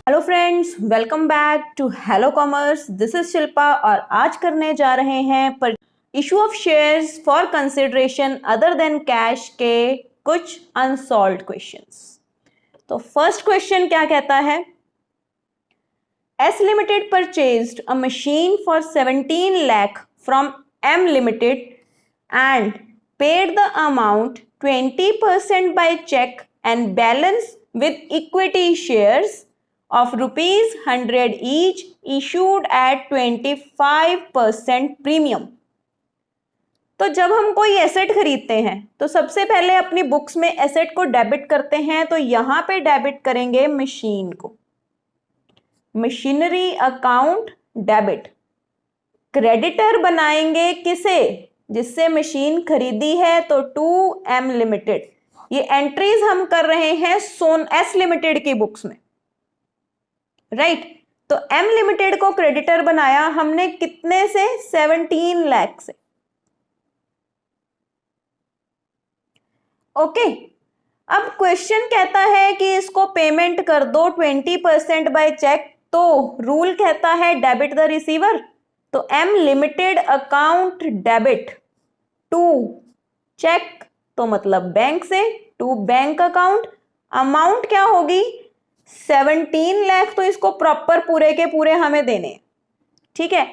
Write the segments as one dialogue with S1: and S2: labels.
S1: Hello friends, welcome back to hello commerce. This is Shilpa और आज करने जा रहे हैं पर issue of shares for consideration other than cash के कुछ अनसॉल्व्ड क्वेश्चंस। तो फर्स्ट क्वेश्चन क्या कहता है? S limited purchased a machine for 17 lakh from M limited and paid the amount 20% by check and balance with equity shares of rupees 100 each issued at 25% premium। तो जब हम कोई asset खरीदते हैं तो सबसे पहले अपनी बुक्स में एसेट को डेबिट करते हैं। तो यहां पे डेबिट करेंगे मशीन को, मशीनरी अकाउंट डेबिट। क्रेडिटर बनाएंगे किसे? जिससे मशीन खरीदी है, तो 2M लिमिटेड। ये एंट्रीज हम कर रहे हैं एस लिमिटेड की बुक्स में, राइट। तो एम लिमिटेड को क्रेडिटर बनाया हमने कितने से? 17 लाख से। ओके, अब क्वेश्चन कहता है कि इसको पेमेंट कर दो 20% बाय चेक। तो रूल कहता है डेबिट द रिसीवर। तो M limited account debit to cheque, तो मतलब बैंक से, टू बैंक अकाउंट। अमाउंट क्या होगी? 17 लाख। तो इसको प्रॉपर पूरे के पूरे हमें देने, ठीक है।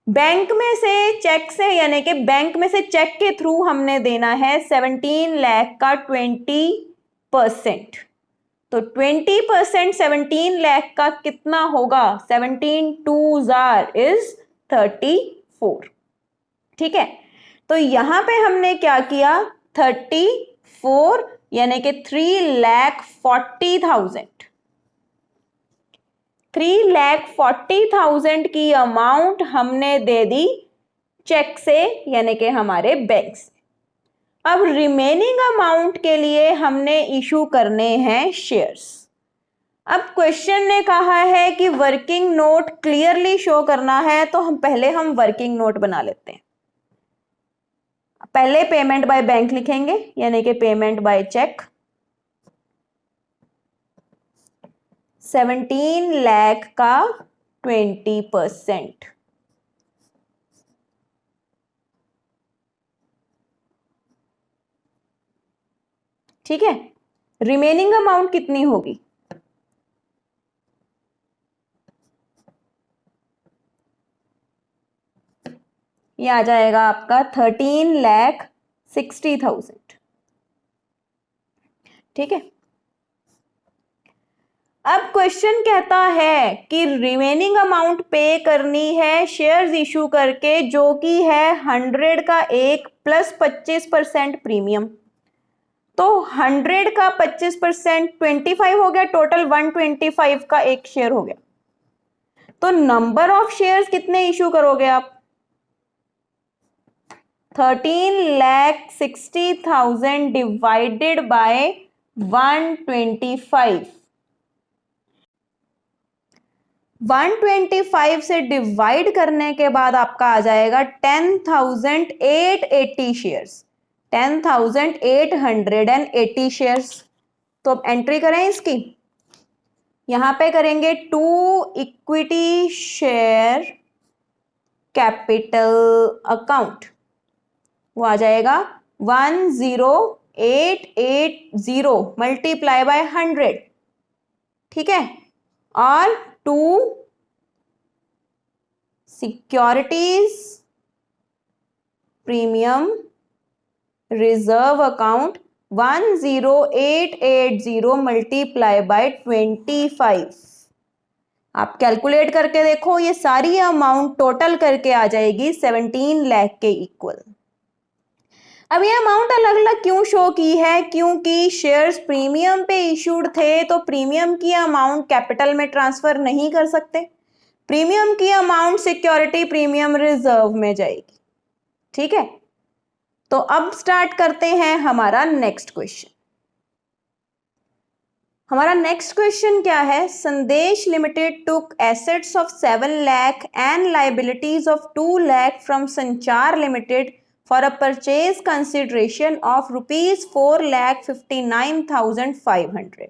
S1: बैंक में से चेक से, यानी कि बैंक में से चेक के थ्रू हमने देना है 17 लाख का 20%। तो 20% 17 लाख का कितना होगा? 17 2s is 34, ठीक है। तो यहां पे हमने क्या किया? 34 यानी कि 3,40,000 3,40,000 की अमाउंट हमने दे दी चेक से, यानी कि हमारे बैंक से। अब रिमेनिंग अमाउंट के लिए हमने इशू करने हैं शेयर्स। अब क्वेश्चन ने कहा है कि वर्किंग नोट क्लियरली शो करना है, तो हम वर्किंग नोट बना लेते हैं। पहले पेमेंट बाय बैंक लिखेंगे, यानी कि पेमेंट बाय चेक। 17 लाख का 20%, ठीक है। रिमेनिंग अमाउंट कितनी होगी? ये आ जाएगा आपका 13,60,000, ठीक है। अब क्वेश्चन कहता है कि रिमेनिंग अमाउंट पे करनी है शेयर्स इशू करके, जो कि है 100 का एक प्लस 25% प्रीमियम। तो 100 का 25% 25 हो गया, टोटल 125 का एक शेयर हो गया। तो नंबर ऑफ शेयर्स कितने इशू करोगे आप? 13,60,000 डिवाइडेड बाय 125। 125 से डिवाइड करने के बाद आपका आ जाएगा 10,880 शेयर्स, 10,880 शेयर्स। तो अब एंट्री करें इसकी। यहां पे करेंगे 2 इक्विटी शेयर कैपिटल अकाउंट। वो आ जाएगा 10880 मल्टीप्लाई बाय 100, ठीक है। और 2 securities premium reserve account 10880 multiply by 25। आप कैलकुलेट करके देखो, ये सारी अमाउंट टोटल करके आ जाएगी 17 लाख के इक्वल। अब ये अमाउंट अलग अलग क्यों शो की है? क्योंकि शेयर्स प्रीमियम पे इशूड थे, तो प्रीमियम की अमाउंट कैपिटल में ट्रांसफर नहीं कर सकते। प्रीमियम की अमाउंट सिक्योरिटी प्रीमियम रिजर्व में जाएगी, ठीक है। तो अब स्टार्ट करते हैं हमारा नेक्स्ट क्वेश्चन। हमारा नेक्स्ट क्वेश्चन क्या है? संदेश limited took assets of 7 lakh and liabilities of 2 lakh from संचार limited for a purchase consideration of rupees 4,59,500।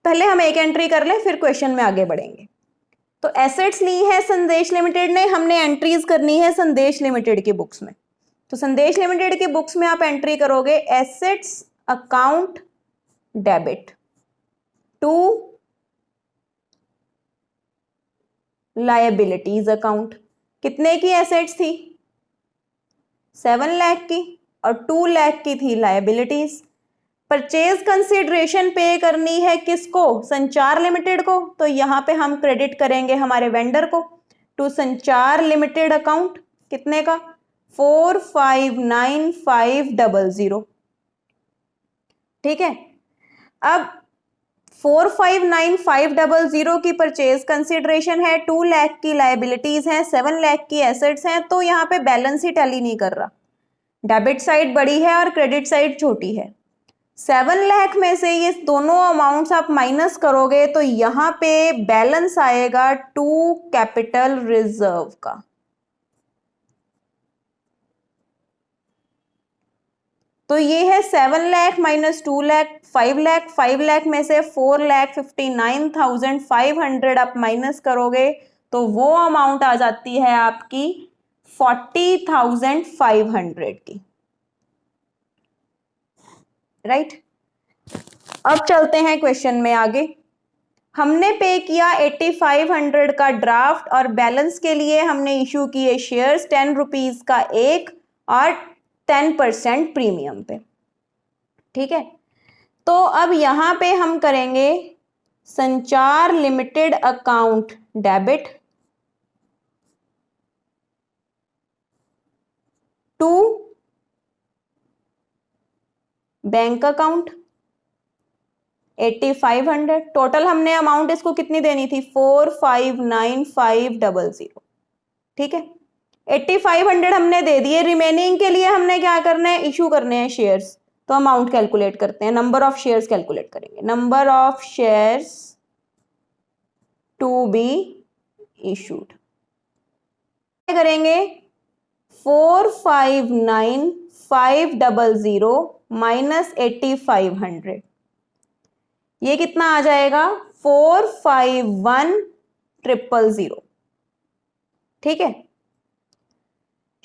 S1: पहले हम एक एंट्री कर लें, फिर क्वेश्चन में आगे बढ़ेंगे। तो एसेट्स ली है संदेश लिमिटेड ने, हमने एंट्रीज करनी है संदेश लिमिटेड की बुक्स में। तो संदेश लिमिटेड की बुक्स में आप एंट्री करोगे assets account debit to liabilities account. कितने की एसेट्स थी? 7 लाख की, और 2 लाख की थी लायबिलिटीज। परचेज कंसिडरेशन पे करनी है किसको? संचार लिमिटेड को। तो यहां पे हम क्रेडिट करेंगे हमारे वेंडर को टू संचार लिमिटेड अकाउंट। कितने का? 459500। ठीक है, अब 459500 की परचेज कंसिडरेशन है, 2 लाख की लायबिलिटीज हैं, 7 लाख की एसेट्स हैं, तो यहाँ पे बैलेंस ही टैली नहीं कर रहा। डेबिट साइड बड़ी है और क्रेडिट साइड छोटी है। 7 लाख में से ये दोनों अमाउंट्स आप माइनस करोगे तो यहाँ पे बैलेंस आएगा टू कैपिटल रिजर्व का। तो ये है 7 लाख माइनस 2 लाख, 5 लाख। 5 लाख में से 4,59,500 आप माइनस करोगे तो वो अमाउंट आ जाती है आपकी 40,500 की। राइट, अब चलते हैं क्वेश्चन में आगे। हमने पे किया 8500 का ड्राफ्ट और बैलेंस के लिए हमने इशू किए शेयर्स 10 रुपीज का एक और 10% प्रीमियम पे। ठीक है, तो अब यहां पे हम करेंगे Sanchar limited account debit to bank account 8500। Total हमने अमाउंट इसको कितनी देनी थी? 459500। ठीक है, 8500 हमने दे दिए। रिमेनिंग के लिए हमने क्या करना है? इशू करने हैं शेयर्स। तो अमाउंट कैलकुलेट करते हैं, नंबर ऑफ शेयर्स कैलकुलेट करेंगे। Number of shares to be issued करेंगे 459500 माइनस 8500। ये कितना आ जाएगा? 451000। ठीक है,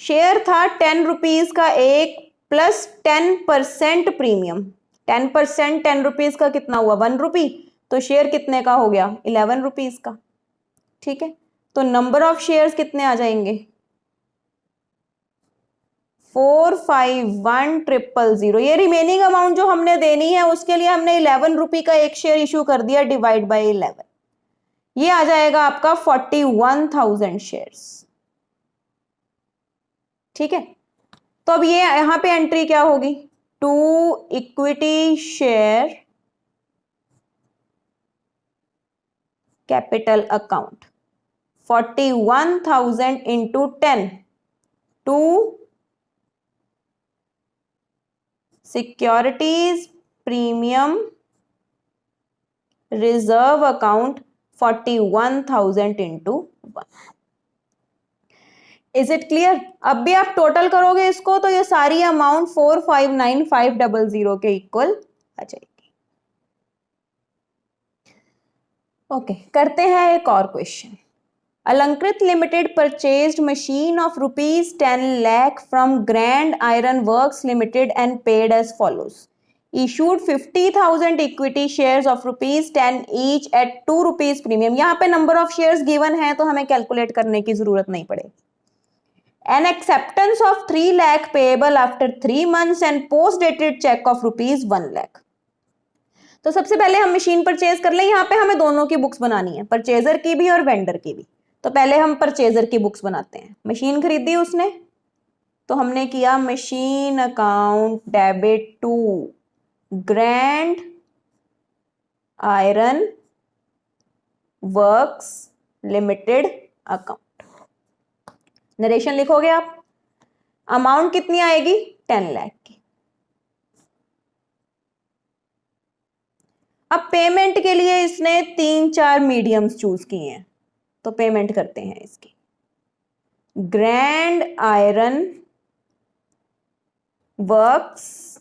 S1: शेयर था 10 रुपीज का एक प्लस 10% प्रीमियम। 10% 10 रुपीज का कितना हुआ? 1 रुपी। तो शेयर कितने का हो गया? 11 रुपीज का। ठीक है, तो नंबर ऑफ शेयर्स कितने आ जाएंगे? 451000। ये रिमेनिंग अमाउंट जो हमने देनी है उसके लिए हमने 11 रुपी का एक शेयर इशू कर दिया, डिवाइड बाय 11। ये आ जाएगा आपका 41,000 शेयर्स। ठीक है, तो अब ये यहां पे एंट्री क्या होगी? To equity share capital account 41,000 into 10 to securities premium reserve account 41,000 into 1। Is it clear? अब भी आप टोटल करोगे इसको तो ये सारी अमाउंट 459500 के इक्वल आ जाएगी। ओके, करते हैं एक और question. Alankrit limited purchased machine of ₹10 lakh from grand iron works limited and paid as follows. issued 50,000 equity shares of ₹10 each at ₹2 premium. यहाँ पे नंबर ऑफ शेयर्स गिवन है तो हमें कैलकुलेट करने की जरूरत नहीं पड़ेगी। An acceptance of 3 lakh payable after 3 months and post dated check of ₹1 lakh। तो सबसे पहले हम मशीन परचेज कर लें। यहाँ पे हमें दोनों की बुक्स बनानी है, परचेजर की भी और वेंडर की भी। तो पहले हम परचेजर की बुक्स बनाते हैं। मशीन खरीदी उसने, तो हमने किया machine account debit to grand iron works limited account. Narration लिखोगे आप। अमाउंट कितनी आएगी? 10 लाख की। अब पेमेंट के लिए इसने 3-4 मीडियम्स चूज किए हैं, तो पेमेंट करते हैं इसकी। Grand iron works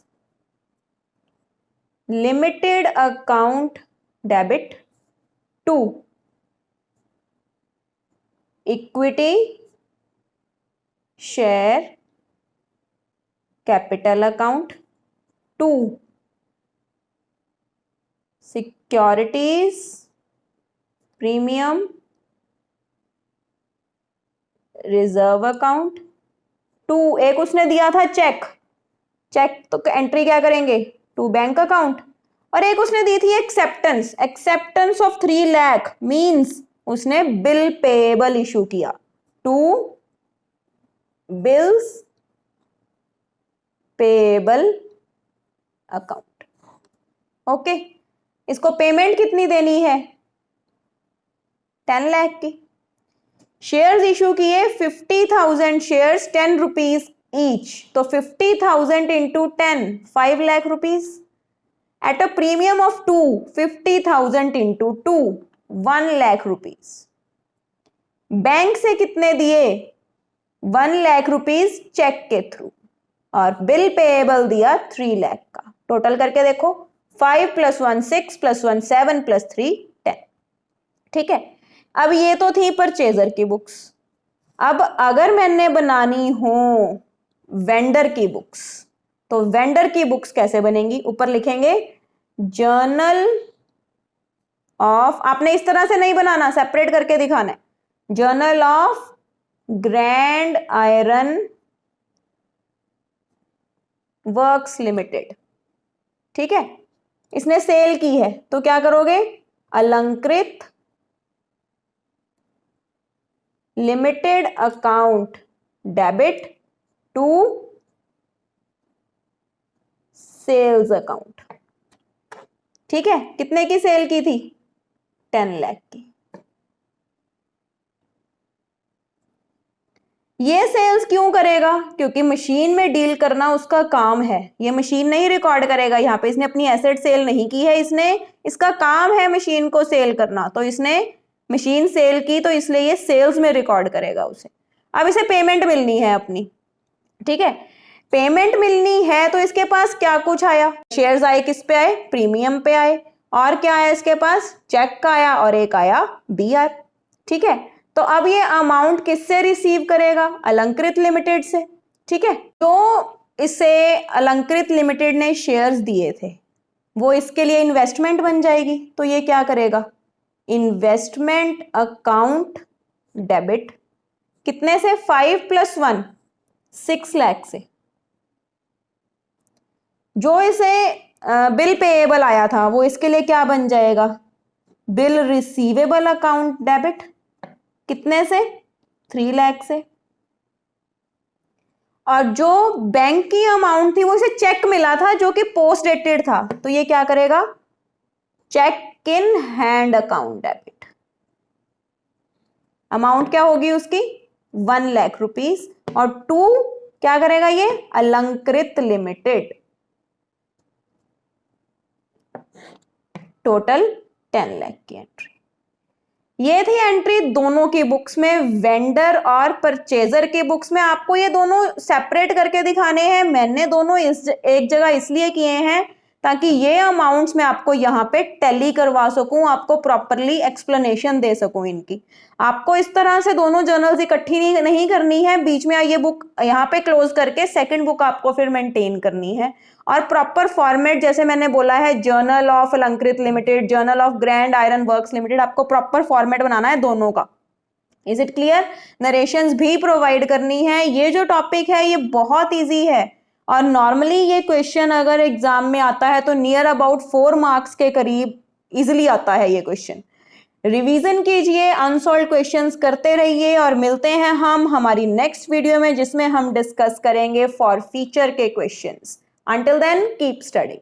S1: limited account debit to equity share capital account to securities premium reserve account to, एक उसने दिया था चेक, चेक तो एंट्री क्या करेंगे टू बैंक अकाउंट, और एक उसने दी थी acceptance, acceptance of 3 lakh means उसने बिल पेएबल इशू किया to bills payable account. Okay, इसको पेमेंट कितनी देनी है 10 लाख की। शेयर्स इशू किए 50,000 शेयर्स 10 रुपीज ईच, तो 50,000 into 10 5 lakh rupees at a premium of 2, 50,000 into 2 1 lakh rupees. Bank से कितने दिए 1 लाख रुपीज चेक के थ्रू, और बिल पेएबल दिया 3 लाख का। टोटल करके देखो 5 + 1 6 + 1 7 + 3 10। ठीक है, अब ये तो थी परचेजर की बुक्स। अब अगर मैंने बनानी हो वेंडर की बुक्स, तो वेंडर की बुक्स कैसे बनेंगी, ऊपर लिखेंगे जर्नल ऑफ, आपने इस तरह से नहीं बनाना, सेपरेट करके दिखाना है, journal of grand iron works limited. ठीक है, इसने सेल की है तो क्या करोगे Alankrit limited account debit to sales account. ठीक है, कितने की सेल की थी 10 लाख की। ये सेल्स क्यों करेगा, क्योंकि मशीन में डील करना उसका काम है, ये मशीन नहीं रिकॉर्ड करेगा, यहाँ पे इसने अपनी एसेट सेल नहीं की है, इसने इसका काम है मशीन को सेल करना, तो इसने मशीन सेल की तो इसलिए ये सेल्स में रिकॉर्ड करेगा उसे। अब इसे पेमेंट मिलनी है अपनी। ठीक है, पेमेंट मिलनी है तो इसके पास क्या कुछ आया, शेयर्स आए, किस पे आए प्रीमियम पे आए, और क्या आया इसके पास चेक का आया, और एक आया BR। ठीक है, तो अब ये अमाउंट किससे रिसीव करेगा अलंकृत लिमिटेड से। ठीक है, तो इसे अलंकृत लिमिटेड ने शेयर्स दिए थे, वो इसके लिए इन्वेस्टमेंट बन जाएगी, तो ये क्या करेगा इन्वेस्टमेंट अकाउंट डेबिट, कितने से 5 + 1 6 लाख से। जो इसे बिल पेएबल आया था वो इसके लिए क्या बन जाएगा बिल रिसीवेबल अकाउंट डेबिट, कितने से 3 लाख से। और जो बैंक की अमाउंट थी वो इसे चेक मिला था जो कि पोस्ट डेटेड था, तो ये क्या करेगा cheque in hand account debit. Amount क्या होगी उसकी 1 लाख रुपीज, और 2 क्या करेगा ये अलंकृत लिमिटेड, टोटल 10 लाख की एंट्री। ये थी एंट्री दोनों की बुक्स में, वेंडर और परचेजर की बुक्स में। आपको ये दोनों सेपरेट करके दिखाने हैं, मैंने दोनों एक जगह इसलिए किए हैं ताकि ये अमाउंट्स मैं आपको यहाँ पे टैली करवा सकूं, आपको प्रॉपरली एक्सप्लेनेशन दे सकूं इनकी। आपको इस तरह से दोनों जर्नल्स इकट्ठी नहीं करनी है, बीच में ये बुक यहाँ पे क्लोज करके सेकंड बुक आपको फिर मेंटेन करनी है, और प्रॉपर फॉर्मेट जैसे मैंने बोला है जर्नल ऑफ अलंकृत limited, journal of grand iron works limited, आपको प्रॉपर फॉर्मेट बनाना है दोनों का। Is it clear? नरेशंस भी प्रोवाइड करनी है। ये जो टॉपिक है ये बहुत ईजी है, और नॉर्मली ये क्वेश्चन अगर एग्जाम में आता है तो नियर अबाउट 4 मार्क्स के करीब इजिली आता है ये क्वेश्चन। रिवीजन कीजिए, अनसॉल्व्ड क्वेश्चंस करते रहिए, और मिलते हैं हम हमारी नेक्स्ट वीडियो में जिसमें हम डिस्कस करेंगे फॉर फ्यूचर के questions. Until then, keep studying.